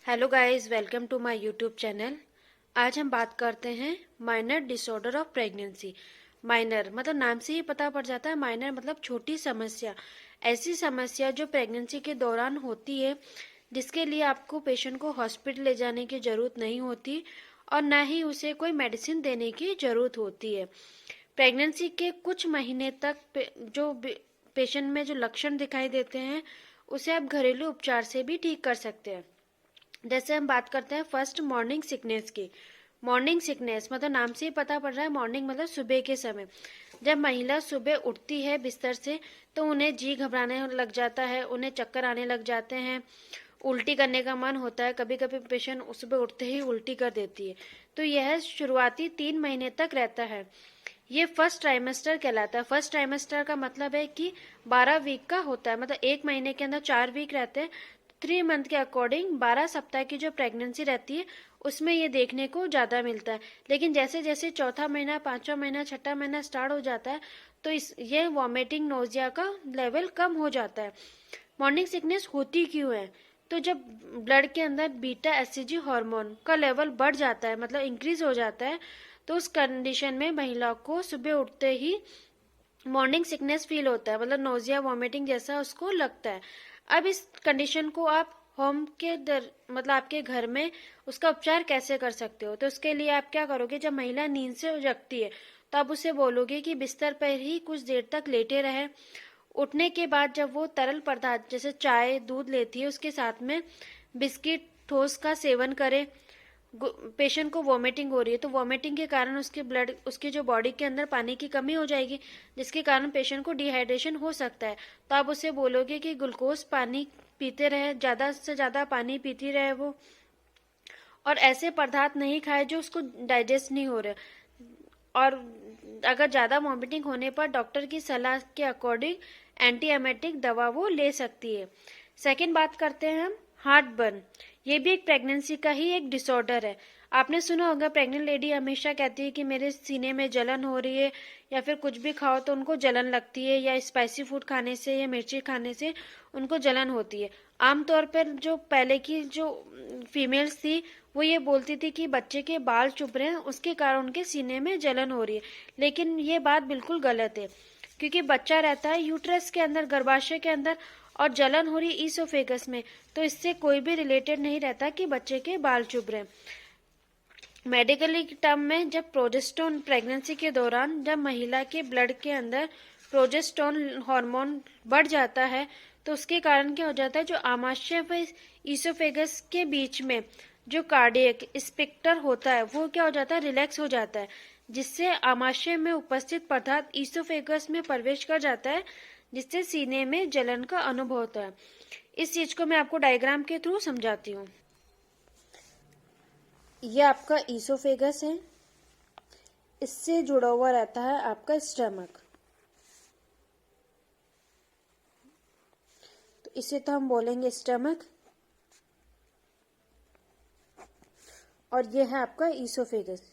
Hello guys, welcome to my YouTube channel. आज हम बात करते हैं minor disorder of pregnancy. Minor मतलब नाम से ही पता पड़ जाता है, माइनर मतलब छोटी समस्या। ऐसी समस्या जो प्रेगनेंसी के दौरान होती है, जिसके लिए आपको पेशेंट को हॉस्पिटल ले जाने की जरूरत नहीं होती और ना ही उसे कोई मेडिसिन देने की जरूरत होती है। प्रेगनेंसी के कुछ महीने तक जो पेशेंट में जो लक्षण दिखाई देते हैं, उसे आप घरेलू उपचार से भी ठीक कर सकते हैं। जैसे हम बात करते हैं फर्स्ट मॉर्निंग सिकनेस की। मॉर्निंग सिकनेस मतलब नाम से ही पता पड़ रहा है, मॉर्निंग मतलब सुबह के समय। जब महिला सुबह उठती है बिस्तर से तो उन्हें जी घबराने लग जाता है, उन्हें चक्कर आने लग जाते हैं, उल्टी करने का मन होता है। कभी कभी पेशेंट सुबह उठते ही उल्टी कर देती है। तो यह शुरुआती 3 महीने तक रहता है। ये फर्स्ट ट्राइमेस्टर कहलाता है। फर्स्ट ट्राइमेस्टर का मतलब है कि 12 वीक का होता है, मतलब 1 महीने के अंदर 4 वीक रहते हैं। 3 मंथ के अकॉर्डिंग 12 सप्ताह की जो प्रेगनेंसी रहती है उसमें ये देखने को ज्यादा मिलता है। लेकिन जैसे जैसे चौथा महीना, 5वां महीना, 6ठा महीना स्टार्ट हो जाता है तो ये वॉमिटिंग, नोजिया का लेवल कम हो जाता है। मॉर्निंग सिकनेस होती क्यों है? तो जब ब्लड के अंदर बीटा एससीजी हार्मोन का लेवल बढ़ जाता है, मतलब इंक्रीज हो जाता है, तो उस कंडीशन में महिला को सुबह उठते ही मॉर्निंग सिकनेस फील होता है, मतलब नोजिया, वॉमिटिंग जैसा उसको लगता है। अब इस कंडीशन को आप होम के मतलब आपके घर में उसका उपचार कैसे कर सकते हो? तो उसके लिए आप क्या करोगे, जब महिला नींद से जगती है तो आप उसे बोलोगे कि बिस्तर पर ही कुछ देर तक लेटे रहे। उठने के बाद जब वो तरल पदार्थ जैसे चाय, दूध लेती है, उसके साथ में बिस्किट, ठोस का सेवन करे। पेशेंट को वॉमिटिंग हो रही है तो वॉमिटिंग के कारण उसके जो बॉडी के अंदर पानी की कमी हो जाएगी, जिसके कारण पेशेंट को डिहाइड्रेशन हो सकता है। तो आप उसे बोलोगे कि ग्लूकोज पानी पीते रहे, ज्यादा से ज्यादा पानी पीती रहे वो, और ऐसे पदार्थ नहीं खाए जो उसको डाइजेस्ट नहीं हो रहे। और अगर ज्यादा वॉमिटिंग होने पर डॉक्टर की सलाह के अकॉर्डिंग एंटी एमेटिक दवा वो ले सकती है। सेकेंड बात करते हैं हम हार्ट बर्न। ये भी एक प्रेगनेंसी का ही एक डिसऑर्डर है। आपने सुना होगा, प्रेग्नेंट लेडी हमेशा कहती है कि मेरे सीने में जलन हो रही है, या फिर कुछ भी खाओ तो उनको जलन लगती है, या स्पाइसी फूड खाने से या मिर्ची खाने से उनको जलन होती है। आमतौर पर जो पहले की जो फीमेल्स थी वो ये बोलती थी कि बच्चे के बाल चुभ रहे हैं, उसके कारण उनके सीने में जलन हो रही है। लेकिन ये बात बिल्कुल गलत है, क्योंकि बच्चा रहता है यूट्रस के अंदर, गर्भाशय के अंदर, और जलन हो रही है ईसोफेगस में, तो इससे कोई भी रिलेटेड नहीं रहता कि बच्चे के बाल चुभ रहे हैं। मेडिकली टर्म में जब प्रोजेस्टेरोन प्रेगनेंसी के दौरान जब महिला के ब्लड के अंदर प्रोजेस्टेरोन हार्मोन बढ़ जाता है तो उसके कारण क्या हो जाता है, जो आमाशय व ईसोफेगस के बीच में जो कार्डियक स्पिक्टर होता है वो क्या हो जाता है, रिलैक्स हो जाता है, जिससे आमाशय में उपस्थित पदार्थ ईसोफेगस में प्रवेश कर जाता है, जिससे सीने में जलन का अनुभव होता है। इस चीज को मैं आपको डायग्राम के थ्रू समझाती हूँ। ये आपका ईसोफेगस है, इससे जुड़ा हुआ रहता है आपका स्टमक। तो इसे तो हम बोलेंगे स्टमक, और ये है आपका ईसोफेगस।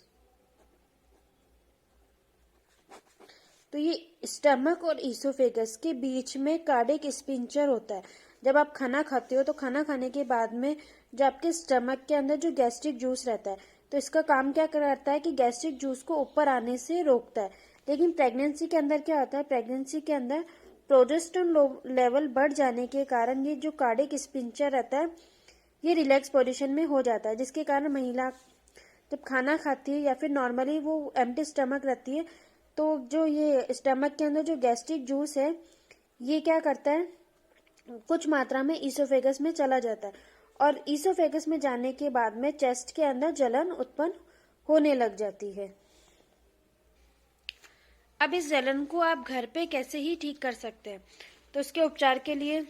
तो ये स्टमक और ईसोफेगस के बीच में कार्डियक स्पिंचर होता है। जब आप खाना खाते हो तो खाना खाने के बाद में जो आपके स्टमक के अंदर जो गैस्ट्रिक जूस रहता है, तो इसका काम क्या करता है कि गैस्ट्रिक जूस को ऊपर आने से रोकता है। लेकिन प्रेगनेंसी के अंदर क्या होता है, प्रेगनेंसी के अंदर प्रोजेस्टेरोन लेवल बढ़ जाने के कारण ये जो कार्डियक स्पिंचर रहता है ये रिलैक्स पोजीशन में हो जाता है, जिसके कारण महिला जब खाना खाती है या फिर नॉर्मली वो एम्प्टी स्टमक रहती है तो जो ये स्टमक के अंदर जो गैस्ट्रिक जूस है ये क्या करता है, कुछ मात्रा में ईसोफेगस में चला जाता है, और ईसोफेगस में जाने के बाद में चेस्ट के अंदर जलन उत्पन्न होने लग जाती है। अब इस जलन को आप घर पे कैसे ही ठीक कर सकते हैं? तो इसके उपचार के लिए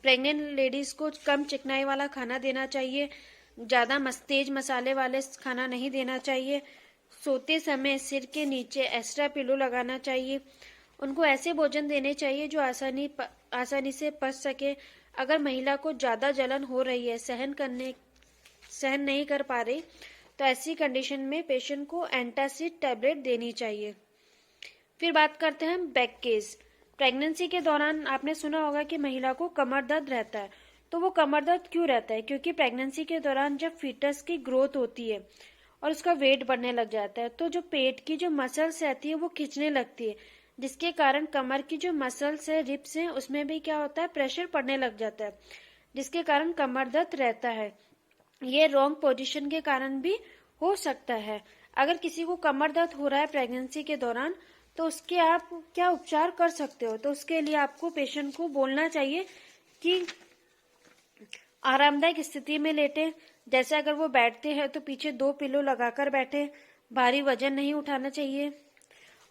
प्रेग्नेंट लेडीज को कम चिकनाई वाला खाना देना चाहिए, ज्यादा तेज मसाले वाले खाना नहीं देना चाहिए। सोते समय सिर के नीचे एक्स्ट्रा पिलो लगाना चाहिए। उनको ऐसे भोजन देने चाहिए जो आसानी से पच सके। अगर महिला को ज्यादा जलन हो रही है, सहन नहीं कर पा रही, तो ऐसी कंडीशन में पेशेंट को एंटासिड टैबलेट देनी चाहिए। फिर बात करते हैं बैक केस। प्रेगनेंसी के दौरान आपने सुना होगा कि महिला को कमर दर्द रहता है। तो वो कमर दर्द क्यों रहता है? क्योंकि प्रेगनेंसी के दौरान जब फीटस की ग्रोथ होती है और उसका वेट बढ़ने लग जाता है, तो जो पेट की जो मसल्स रहती है वो खिंचने लगती है, जिसके कारण कमर की जो मसल्स है, रिब्स हैं, उसमें भी क्या होता है, प्रेशर पड़ने लग जाता है, जिसके कारण कमर दर्द रहता है। ये रॉन्ग पोजीशन के कारण भी हो सकता है। अगर किसी को कमर दर्द हो रहा है प्रेगनेंसी के दौरान, तो उसके आप क्या उपचार कर सकते हो? तो उसके लिए आपको पेशेंट को बोलना चाहिए कि आरामदायक स्थिति में लेटे। जैसे अगर वो बैठते हैं तो पीछे 2 पिलो लगाकर बैठे, भारी वजन नहीं उठाना चाहिए।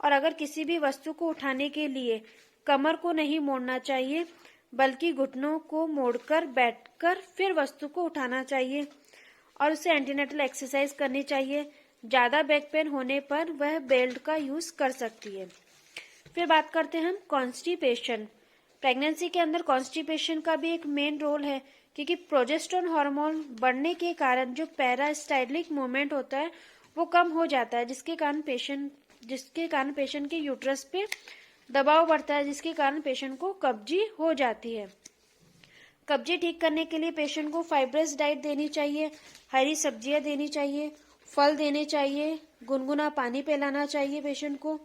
और अगर किसी भी वस्तु को उठाने के लिए कमर को नहीं मोड़ना चाहिए, बल्कि घुटनों को मोड़कर बैठकर फिर वस्तु को उठाना चाहिए। और उसे एंटीनेटल एक्सरसाइज करनी चाहिए। ज्यादा बैक पेन होने पर वह बेल्ट का यूज कर सकती है। फिर बात करते हैं हम कॉन्स्टिपेशन। प्रेगनेंसी के अंदर कॉन्स्टिपेशन का भी एक मेन रोल है, क्योंकि प्रोजेस्टेरोन हार्मोन बढ़ने के कारण जो पेरास्टाल्टिक मूवमेंट होता है वो कम हो जाता है, जिसके कारण पेशेंट के यूट्रस पे दबाव बढ़ता है, जिसके कारण पेशेंट को कब्जी हो जाती है। कब्जी ठीक करने के लिए पेशेंट को फाइब्रस डाइट देनी चाहिए, हरी सब्जियां देनी चाहिए, फल देने चाहिए, गुनगुना पानी पिलाना चाहिए पेशेंट को।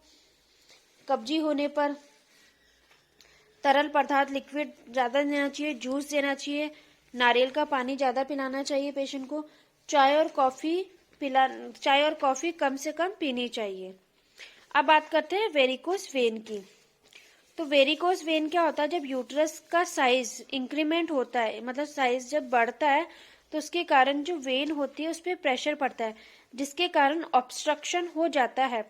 कब्जी होने पर तरल पदार्थ लिक्विड ज्यादा देना चाहिए, जूस देना चाहिए, नारियल का पानी ज्यादा पिलाना चाहिए पेशेंट को। चाय और कॉफी कम से कम पीनी चाहिए। अब बात करते हैं वेरिकोस वेन की। तो वेरिकोस वेन क्या होता है? जब यूट्रस का साइज इंक्रीमेंट होता है, मतलब साइज जब बढ़ता है, तो उसके कारण जो वेन होती है उस पर प्रेशर पड़ता है, जिसके कारण ऑब्स्ट्रक्शन हो जाता है।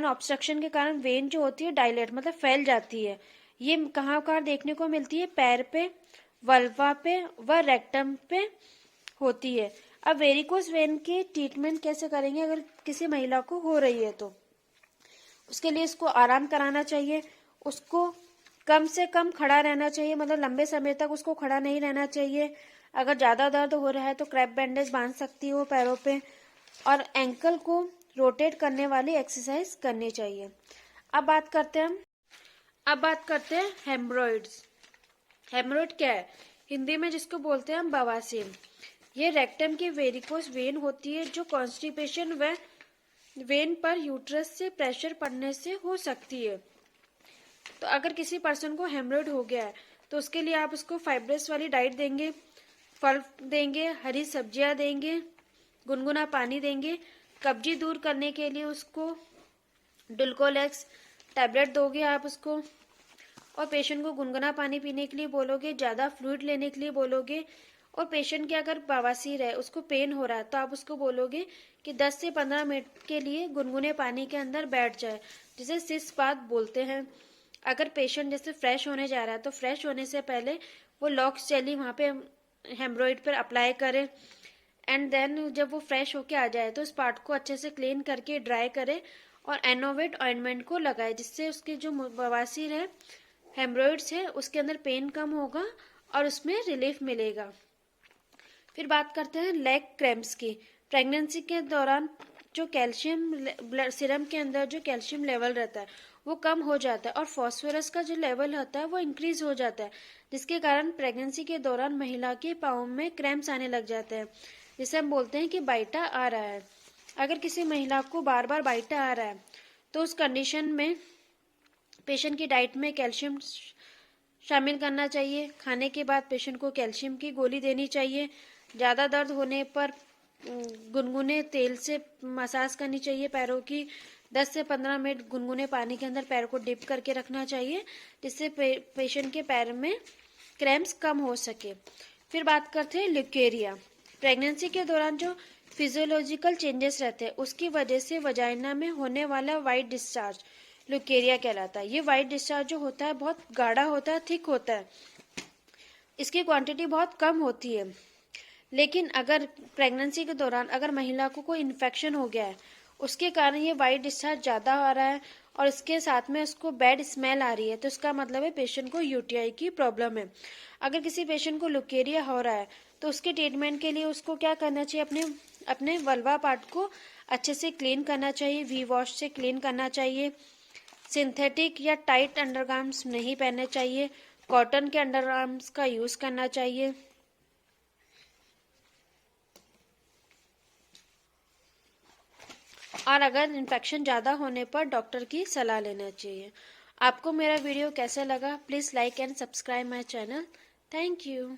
ऑब्स्ट्रक्शन के कारण वेन जो होती है डायलेट मतलब फैल जाती है। ये कहाँ देखने को मिलती है? पैर पे, वल्वा पे व रेक्टम पे होती है। अब वेरिकोस वेन की ट्रीटमेंट कैसे करेंगे अगर किसी महिला को हो रही है? तो उसके लिए इसको आराम कराना चाहिए, उसको कम से कम खड़ा रहना चाहिए, मतलब लंबे समय तक उसको खड़ा नहीं रहना चाहिए। अगर ज्यादा दर्द हो रहा है तो क्रैप बैंडेज बांध सकती हो पैरों पे, और एंकल को रोटेट करने वाली एक्सरसाइज करनी चाहिए। अब बात करते हैं हेमरोइड्स। हेमरोइड क्या है? हिंदी में जिसको बोलते हैं हम बवासीर। ये रेक्टम की वेरिकोस वेन होती है, जो कॉन्स्टिपेशन व वेन पर यूट्रस से प्रेशर पड़ने से हो सकती है। तो अगर किसी पर्सन को हेमरोइड हो गया है तो उसके लिए आप उसको फाइब्रस वाली डाइट देंगे, फल देंगे, हरी सब्जियां देंगे, गुनगुना पानी देंगे। कब्जी दूर करने के लिए उसको डुल्कोलेक्स टैबलेट दोगे आप उसको, और पेशेंट को गुनगुना पानी पीने के लिए बोलोगे, ज्यादा फ्लूइड लेने के लिए बोलोगे। और पेशेंट के अगर बवासीर है, उसको पेन हो रहा है, तो आप उसको बोलोगे कि 10 से 15 मिनट के लिए गुनगुने पानी के अंदर बैठ जाए, जिसे सिस बात बोलते हैं। अगर पेशेंट जैसे फ्रेश होने जा रहा है तो फ्रेश होने से पहले वो लॉक्स जेली वहाँ पे हेमरोइड पर अप्लाई करे, एंड देन जब वो फ्रेश होके आ जाए तो उस पार्ट को अच्छे से क्लीन करके ड्राई करे और एनोवेट ऑइंटमेंट को लगाए, जिससे उसके जो बवासीर है, हेमरोइड्स है, उसके अंदर पेन कम होगा और उसमें रिलीफ मिलेगा। फिर बात करते हैं लेग क्रैम्प्स की। प्रेगनेंसी के दौरान जो कैल्शियम सीरम के अंदर जो कैल्शियम लेवल रहता है वो कम हो जाता है, और फॉस्फोरस का जो लेवल होता है वो इंक्रीज हो जाता है, जिसके कारण प्रेगनेंसी के दौरान महिला के पाँव में क्रैम्प्स आने लग जाते हैं, जिसे हम बोलते हैं कि बाइटा आ रहा है। अगर किसी महिला को बार बार बाइटा आ रहा है तो उस कंडीशन में पेशेंट की डाइट में कैल्शियम शामिल करना चाहिए। खाने के बाद पेशेंट को कैल्शियम की गोली देनी चाहिए। ज़्यादा दर्द होने पर गुनगुने तेल से मसाज करनी चाहिए पैरों की। 10 से 15 मिनट गुनगुने पानी के अंदर पैर को डिप करके रखना चाहिए, जिससे पेशेंट के पैर में क्रैम्प्स कम हो सके। फिर बात करते हैं ल्यूकेरिया। प्रेगनेंसी के दौरान जो फिजियोलॉजिकल चेंजेस रहते हैं उसकी वजह से वजाइना में होने वाला वाइट डिस्चार्ज ल्यूकेरिया कहलाता है। ये वाइट डिस्चार्ज जो होता है बहुत गाढ़ा होता है, थिक होता है, इसकी क्वांटिटी बहुत कम होती है। लेकिन अगर प्रेगनेंसी के दौरान अगर महिला को कोई इन्फेक्शन हो गया है, उसके कारण ये वाइट डिस्चार्ज ज़्यादा आ रहा है और इसके साथ में उसको बैड स्मेल आ रही है, तो इसका मतलब है पेशेंट को यूटीआई की प्रॉब्लम है। अगर किसी पेशेंट को ल्यूकेरिया हो रहा है तो उसके ट्रीटमेंट के लिए उसको क्या करना चाहिए? अपने वल्वा पार्ट को अच्छे से क्लीन करना चाहिए, वी वॉश से क्लीन करना चाहिए। सिंथेटिक या टाइट अंडरगार्मेंट्स नहीं पहनने चाहिए। कॉटन के अंडरगार्मेंट्स का यूज करना चाहिए। और अगर इन्फेक्शन ज़्यादा होने पर डॉक्टर की सलाह लेना चाहिए। आपको मेरा वीडियो कैसा लगा? Please like and subscribe my channel. Thank you.